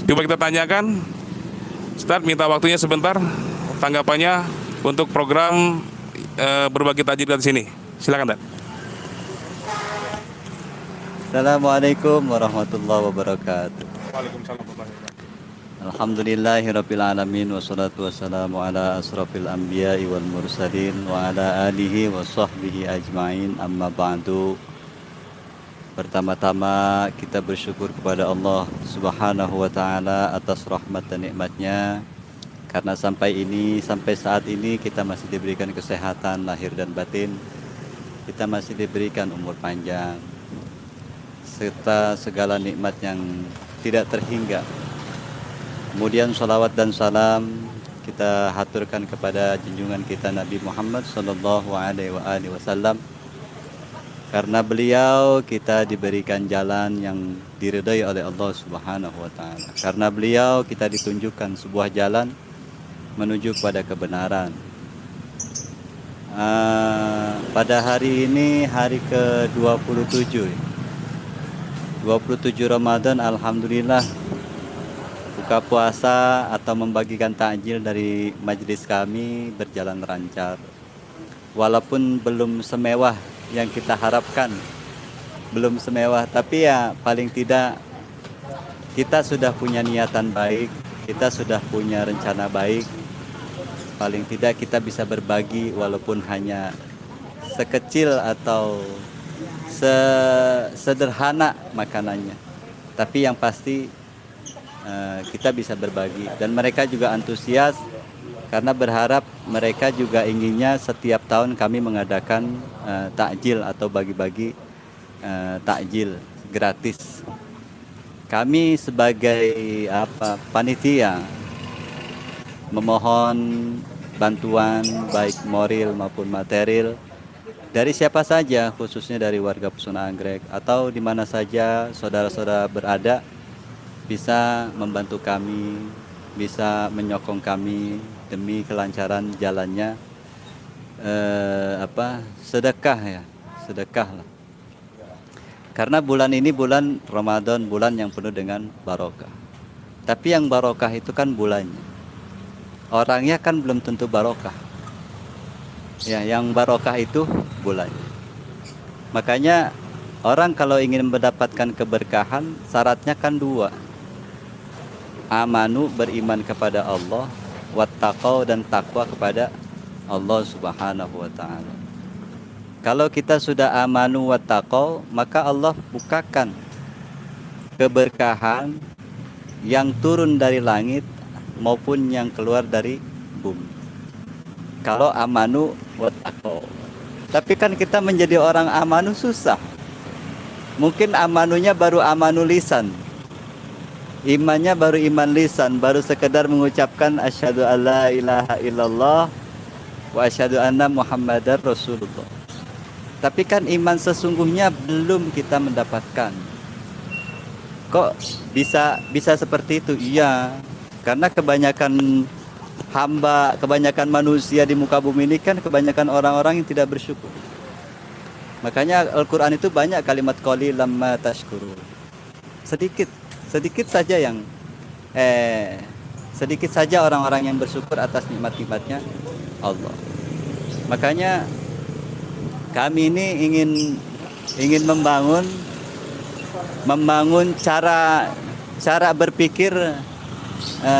Coba kita tanyakan. Ustaz, minta waktunya sebentar, tanggapannya untuk program berbagi tajwid di sini. Silakan, Ustaz. Assalamualaikum warahmatullahi wabarakatuh. Waalaikumsalam warahmatullahi wabarakatuh. Alhamdulillahirabbil alamin wassalatu wassalamu ala asrofil anbiya'i wal mursalin wa ala alihi wa sahbihi ajmain, amma ba'du. Pertama-tama kita bersyukur kepada Allah Subhanahu wa taala atas rahmat dan nikmatnya, karena sampai saat ini kita masih diberikan kesehatan lahir dan batin, kita masih diberikan umur panjang serta segala nikmat yang tidak terhingga. Kemudian salawat dan salam kita haturkan kepada junjungan kita Nabi Muhammad sallallahu alaihi wasallam. Karena beliau kita diberikan jalan yang diridhai oleh Allah Subhanahu wa taala. Karena beliau kita ditunjukkan sebuah jalan menuju kepada kebenaran. Pada hari ini hari ke-27 Ramadan, alhamdulillah buka puasa atau membagikan takjil dari majelis kami berjalan lancar. Walaupun belum semewah yang kita harapkan, belum semewah, tapi ya paling tidak kita sudah punya niatan baik, kita sudah punya rencana baik. Paling tidak kita bisa berbagi walaupun hanya sekecil atau sederhana makanannya, tapi yang pasti kita bisa berbagi. Dan mereka juga antusias karena berharap mereka juga inginnya setiap tahun kami mengadakan takjil atau bagi-bagi takjil gratis. Kami sebagai panitia memohon bantuan baik moral maupun material dari siapa saja, khususnya dari warga Pesona Anggrek atau di mana saja saudara-saudara berada, bisa membantu kami, bisa menyokong kami demi kelancaran jalannya sedekah lah. Karena bulan ini bulan Ramadan, bulan yang penuh dengan barokah. Tapi yang barokah itu kan bulannya, orangnya kan belum tentu barokah. Ya, yang barokah itu bulannya. Makanya orang kalau ingin mendapatkan keberkahan, syaratnya kan dua: amanu, beriman kepada Allah, wattaqau, dan takwa kepada Allah Subhanahu wa taala. Kalau kita sudah amanu wattaqau, maka Allah bukakan keberkahan yang turun dari langit maupun yang keluar dari bumi. Kalau amanu wattaqau. Tapi kan kita menjadi orang amanu susah. Mungkin amanunya baru amanu lisan, imannya baru iman lisan, baru sekedar mengucapkan asyhadu alla ilaha illallah wa asyhadu anna muhammadar rasulullah. Tapi kan iman sesungguhnya belum kita mendapatkan. Kok bisa seperti itu? Iya, karena kebanyakan hamba, kebanyakan manusia di muka bumi ini kan kebanyakan orang-orang yang tidak bersyukur. Makanya Al-Quran itu banyak kalimat qalilan ma tashkurun. Sedikit saja yang sedikit saja orang-orang yang bersyukur atas nikmat-nikmatnya Allah. Makanya kami ini ingin membangun cara berpikir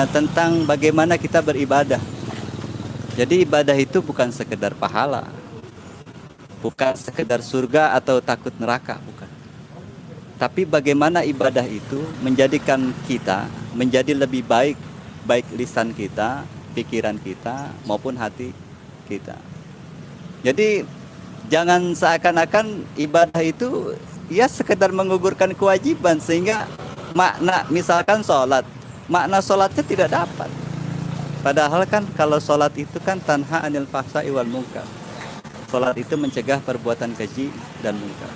tentang bagaimana kita beribadah. Jadi ibadah itu bukan sekedar pahala, bukan sekedar surga atau takut neraka, bukan. Tapi bagaimana ibadah itu menjadikan kita menjadi lebih baik, baik lisan kita, pikiran kita, maupun hati kita. Jadi jangan seakan-akan ibadah itu ya sekedar menggugurkan kewajiban, sehingga makna misalkan sholat, makna sholatnya tidak dapat. Padahal kan kalau sholat itu kan tanha anil fahsya'i wal munkar. Sholat itu mencegah perbuatan keji dan munkar.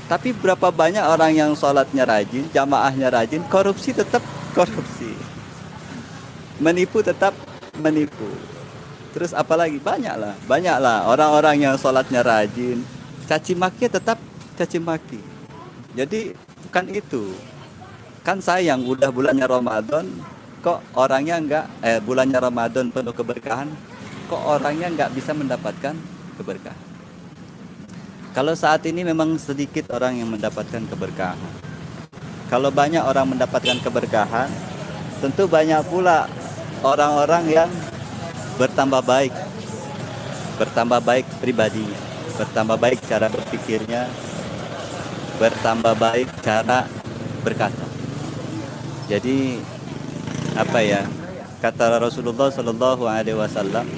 Tapi berapa banyak orang yang sholatnya rajin, jamaahnya rajin, korupsi tetap korupsi, menipu tetap menipu. Terus apalagi banyaklah orang-orang yang sholatnya rajin, caci maki tetap caci maki. Jadi bukan itu. Kan sayang udah bulannya Ramadan kok orangnya enggak bulannya Ramadan penuh keberkahan, kok orangnya enggak bisa mendapatkan keberkahan. Kalau saat ini memang sedikit orang yang mendapatkan keberkahan. Kalau banyak orang mendapatkan keberkahan, tentu banyak pula orang-orang yang bertambah baik pribadinya, bertambah baik cara berpikirnya, bertambah baik cara berkata. Jadi apa ya, kata Rasulullah Shallallahu Alaihi Wasallam,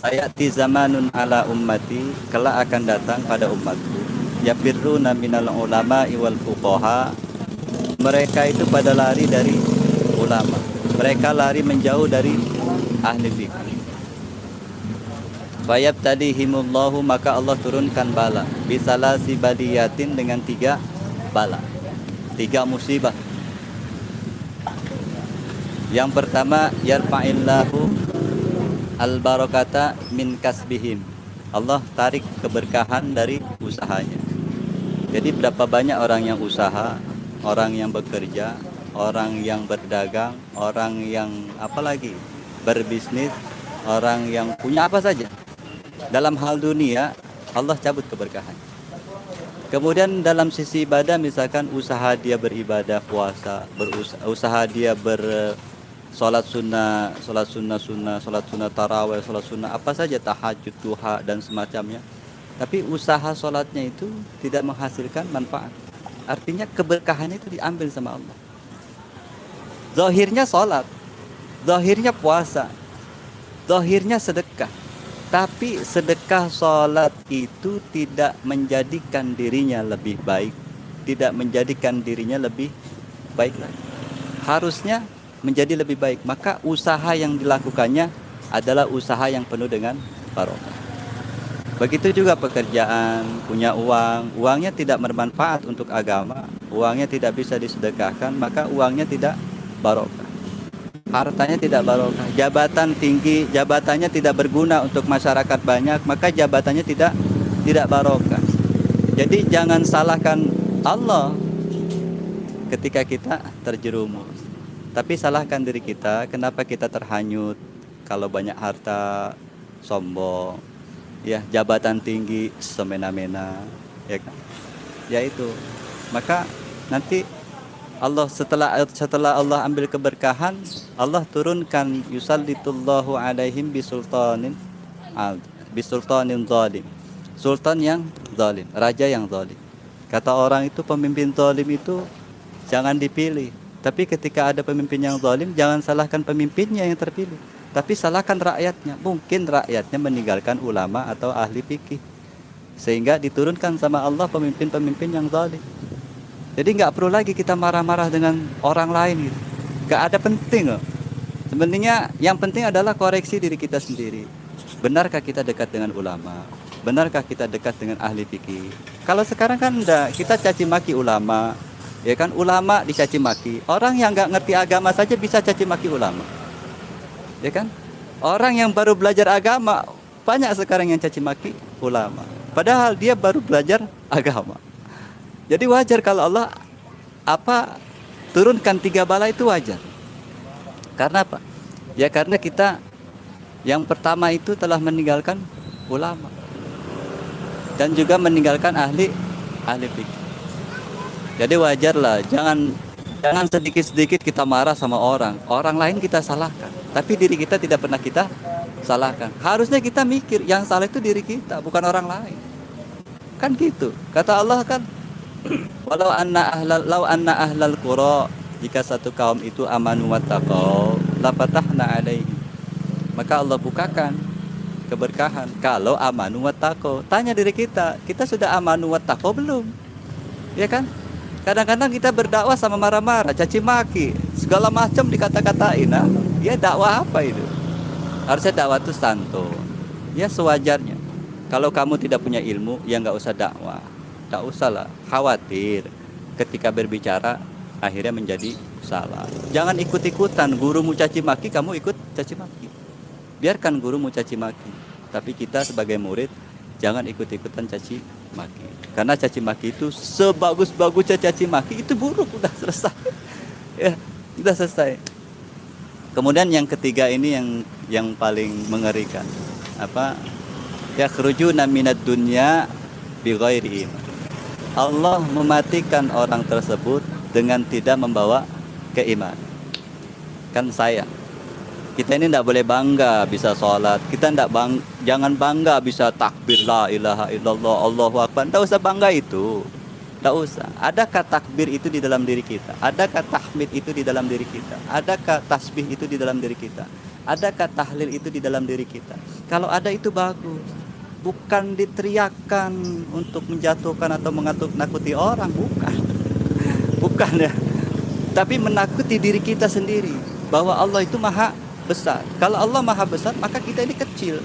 sayati zamanun ala ummati, kelak akan datang pada umatku, yafirruna minal ulama wal fuqaha, mereka itu pada lari dari ulama, mereka lari menjauh dari ahli fikih. Fayab tadihimullahu, maka Allah turunkan bala, bisalasi baliyatin, dengan 3 bala, 3 musibah. Yang pertama, yarfa'illahu al-barakata min kasbihim, Allah tarik keberkahan dari usahanya. Jadi berapa banyak orang yang usaha, orang yang bekerja, orang yang berdagang, orang yang apalagi berbisnis, orang yang punya apa saja dalam hal dunia, Allah cabut keberkahan. Kemudian dalam sisi ibadah, misalkan usaha dia beribadah puasa, usaha dia sholat sunnah, sholat sunnah tarawih, sholat sunnah apa saja, tahajud, duha dan semacamnya. Tapi usaha sholatnya itu tidak menghasilkan manfaat. Artinya keberkahannya itu diambil sama Allah. Zahirnya sholat, zahirnya puasa, zahirnya sedekah. Tapi sedekah sholat itu tidak menjadikan dirinya lebih baik, tidak menjadikan dirinya lebih baik lagi. Harusnya menjadi lebih baik. Maka usaha yang dilakukannya adalah usaha yang penuh dengan barokah. Begitu juga pekerjaan, punya uang, uangnya tidak bermanfaat untuk agama, uangnya tidak bisa disedekahkan, maka uangnya tidak barokah. Hartanya tidak barokah. Jabatan tinggi, jabatannya tidak berguna untuk masyarakat banyak, maka jabatannya tidak barokah. Jadi jangan salahkan Allah ketika kita terjerumus, tapi salahkan diri kita, kenapa kita terhanyut kalau banyak harta, sombong, ya, jabatan tinggi, semena-mena, ya kan? Ya itu. Maka nanti Allah setelah Allah ambil keberkahan, Allah turunkan yusallitullahu alaihim bisultanin zalim. Sultan yang zalim, raja yang zalim. Kata orang itu pemimpin zalim itu jangan dipilih. Tapi ketika ada pemimpin yang zalim, jangan salahkan pemimpinnya yang terpilih, tapi salahkan rakyatnya. Mungkin rakyatnya meninggalkan ulama atau ahli fikih, sehingga diturunkan sama Allah pemimpin-pemimpin yang zalim. Jadi nggak perlu lagi kita marah-marah dengan orang lain gitu. Nggak ada penting loh. Sebenarnya yang penting adalah koreksi diri kita sendiri. Benarkah kita dekat dengan ulama? Benarkah kita dekat dengan ahli fikih? Kalau sekarang kan enggak, kita caci maki ulama, ya kan? Ulama dicaci maki. Orang yang nggak ngerti agama saja bisa caci maki ulama, ya kan? Orang yang baru belajar agama banyak sekarang yang caci maki ulama, padahal dia baru belajar agama. Jadi wajar kalau Allah turunkan 3 bala, itu wajar. Karena apa? Ya karena kita yang pertama itu telah meninggalkan ulama dan juga meninggalkan ahli fikih. Jadi wajarlah, jangan sedikit-sedikit kita marah sama orang lain kita salahkan, tapi diri kita tidak pernah kita salahkan. Harusnya kita mikir yang salah itu diri kita, bukan orang lain. Kan gitu. Kata Allah kan, walau anna ahlal qura, jika satu kaum itu amanu wattaqau lafatahna alaihim, maka Allah bukakan keberkahan kalau amanu wattaqau. Tanya diri kita sudah amanu wattaqau belum? Ya kan? Kadang-kadang kita berdakwah sama marah-marah, caci maki, segala macam dikata-katain. Nah, ya dakwah apa itu? Harusnya dakwah itu santun. Ya sewajarnya. Kalau kamu tidak punya ilmu, ya nggak usah dakwah. Tak usahlah khawatir ketika berbicara akhirnya menjadi salah. Jangan ikut-ikutan gurumu caci maki, kamu ikut caci maki. Biarkan gurumu caci maki, tapi kita sebagai murid jangan ikut-ikutan caci maki. Karena caci maki itu sebagus-bagusnya caci maki itu buruk, udah selesai. Ya, udah selesai. Kemudian yang ketiga ini yang paling mengerikan. Apa? Yakhrujuna minad dunya bighairi iman. Allah mematikan orang tersebut dengan tidak membawa keimanan. Kan saya, kita ini tidak boleh bangga bisa sholat. Kita jangan bangga bisa takbir la ilaha illallah Allahu akbar. Tidak usah bangga itu. Tidak usah. Adakah takbir itu di dalam diri kita? Adakah tahmid itu di dalam diri kita? Adakah tasbih itu di dalam diri kita? Adakah tahlil itu di dalam diri kita? Kalau ada itu bagus. Bukan diteriakkan untuk menjatuhkan atau menakut-nakuti orang, bukan. Bukan ya. Tapi menakuti diri kita sendiri bahwa Allah itu maha besar. Kalau Allah maha besar, maka kita ini kecil.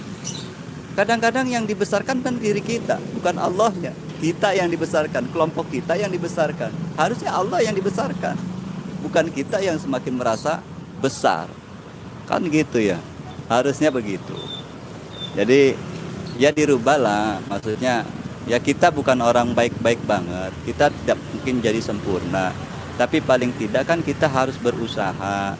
Kadang-kadang yang dibesarkan kan diri kita, bukan Allahnya. Kita yang dibesarkan, kelompok kita yang dibesarkan. Harusnya Allah yang dibesarkan, bukan kita yang semakin merasa besar. Kan gitu ya, harusnya begitu. Jadi ya dirubahlah, maksudnya ya kita bukan orang baik-baik banget. Kita tidak mungkin jadi sempurna, tapi paling tidak kan kita harus berusaha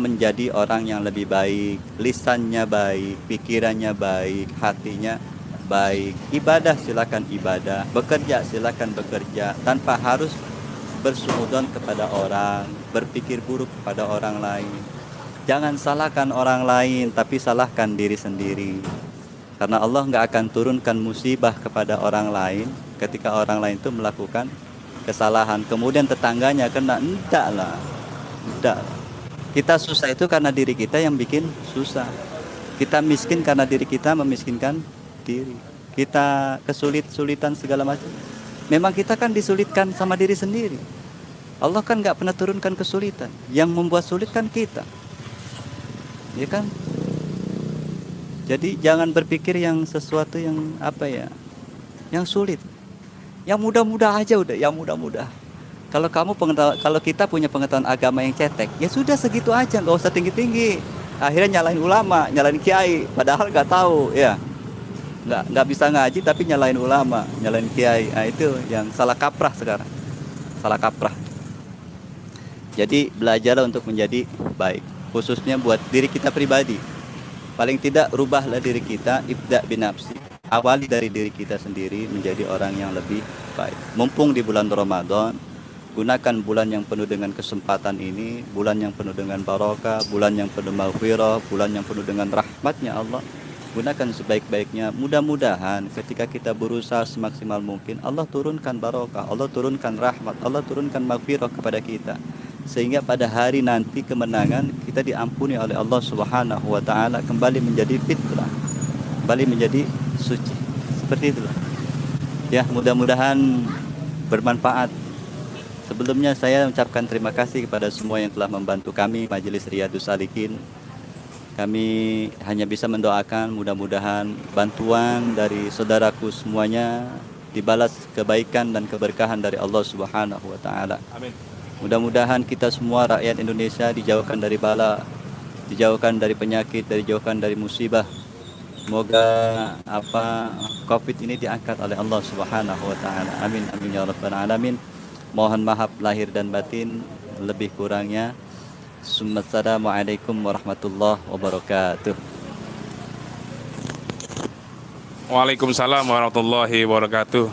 menjadi orang yang lebih baik, lisannya baik, pikirannya baik, hatinya baik. Ibadah silakan ibadah, bekerja silakan bekerja tanpa harus bersuudzon kepada orang, berpikir buruk kepada orang lain. Jangan salahkan orang lain, tapi salahkan diri sendiri. Karena Allah nggak akan turunkan musibah kepada orang lain ketika orang lain itu melakukan kesalahan. Kemudian tetangganya kena, enggak lah. Kita susah itu karena diri kita yang bikin susah. Kita miskin karena diri kita memiskinkan diri. Kita kesulitan segala macam. Memang kita kan disulitkan sama diri sendiri. Allah kan nggak pernah turunkan kesulitan. Yang membuat sulit kan kita. Ya kan? Jadi jangan berpikir yang sesuatu yang apa ya, yang sulit. Yang mudah-mudah aja udah, yang mudah-mudah. Kalau kita punya pengetahuan agama yang cetek, ya sudah segitu aja, nggak usah tinggi-tinggi. Akhirnya nyalain ulama, nyalain kiai, padahal nggak tahu, ya. Nggak bisa ngaji tapi nyalain ulama, nyalain kiai. Nah, itu yang salah kaprah sekarang. Salah kaprah. Jadi belajarlah untuk menjadi baik, khususnya buat diri kita pribadi. Paling tidak rubahlah diri kita, ibda binafsi. Awali dari diri kita sendiri menjadi orang yang lebih baik. Mumpung di bulan Ramadan, gunakan bulan yang penuh dengan kesempatan ini, bulan yang penuh dengan barokah, bulan yang penuh maghfirah, bulan yang penuh dengan rahmatnya Allah. Gunakan sebaik-baiknya. Mudah-mudahan ketika kita berusaha semaksimal mungkin, Allah turunkan barokah, Allah turunkan rahmat, Allah turunkan maghfirah kepada kita. Sehingga pada hari nanti kemenangan kita diampuni oleh Allah Subhanahu wa taala, kembali menjadi fitrah, kembali menjadi suci. Seperti itulah. Ya, mudah-mudahan bermanfaat. Sebelumnya saya ucapkan terima kasih kepada semua yang telah membantu kami Majelis Riyadhus Shalihin. Kami hanya bisa mendoakan mudah-mudahan bantuan dari saudaraku semuanya dibalas kebaikan dan keberkahan dari Allah Subhanahu wa taala. Amin. Mudah-mudahan kita semua rakyat Indonesia dijauhkan dari bala, dijauhkan dari penyakit, dijauhkan dari musibah. Semoga Covid ini diangkat oleh Allah Subhanahu wa taala. Amin amin ya rabbal alamin. Mohon maaf lahir dan batin, lebih kurangnya. Assalamualaikum warahmatullahi wabarakatuh. Waalaikumsalam warahmatullahi wabarakatuh.